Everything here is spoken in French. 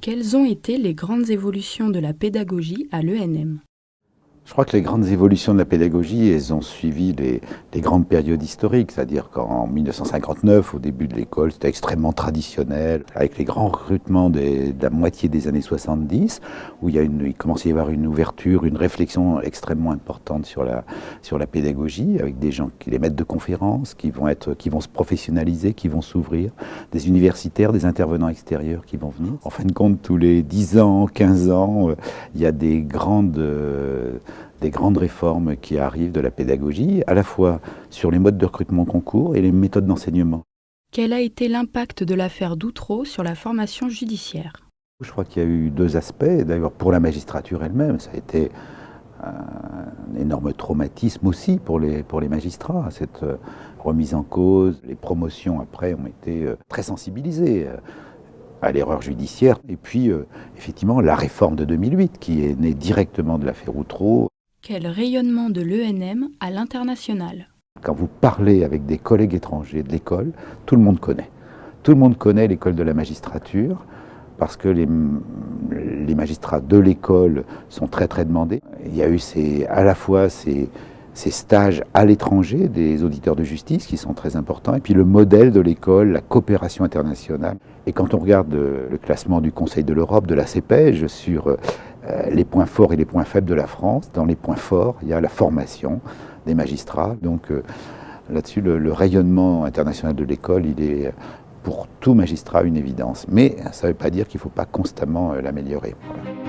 Quelles ont été les grandes évolutions de la pédagogie à l'ENM? Je crois que les grandes évolutions de la pédagogie, elles ont suivi les grandes périodes historiques, c'est-à-dire qu'en 1959, au début de l'école, c'était extrêmement traditionnel, avec les grands recrutements de la moitié des années 70, où il commençait à y avoir une ouverture, une réflexion extrêmement importante sur la pédagogie, avec des gens, les maîtres de conférences, qui vont se professionnaliser, qui vont s'ouvrir, des universitaires, des intervenants extérieurs qui vont venir. En fin de compte, tous les 10 ans, 15 ans, il y a des grandes réformes qui arrivent de la pédagogie, à la fois sur les modes de recrutement concours et les méthodes d'enseignement. Quel a été l'impact de l'affaire Doutreau sur la formation judiciaire? Je crois qu'il y a eu deux aspects. D'ailleurs, pour la magistrature elle-même, ça a été un énorme traumatisme aussi pour les magistrats. Cette remise en cause, les promotions après ont été très sensibilisées à l'erreur judiciaire. Et puis, effectivement, la réforme de 2008, qui est née directement de l'affaire Doutreau. Quel rayonnement de l'ENM à l'international? Quand vous parlez avec des collègues étrangers de l'école, tout le monde connaît. Tout le monde connaît l'école de la magistrature, parce que les magistrats de l'école sont très très demandés. Il y a eu à la fois ces stages à l'étranger des auditeurs de justice qui sont très importants, et puis le modèle de l'école, la coopération internationale. Et quand on regarde le classement du Conseil de l'Europe, de la CEPEJ, sur les points forts et les points faibles de la France, dans les points forts, il y a la formation des magistrats. Donc là-dessus, le rayonnement international de l'école, il est pour tout magistrat une évidence. Mais ça ne veut pas dire qu'il ne faut pas constamment l'améliorer. Voilà.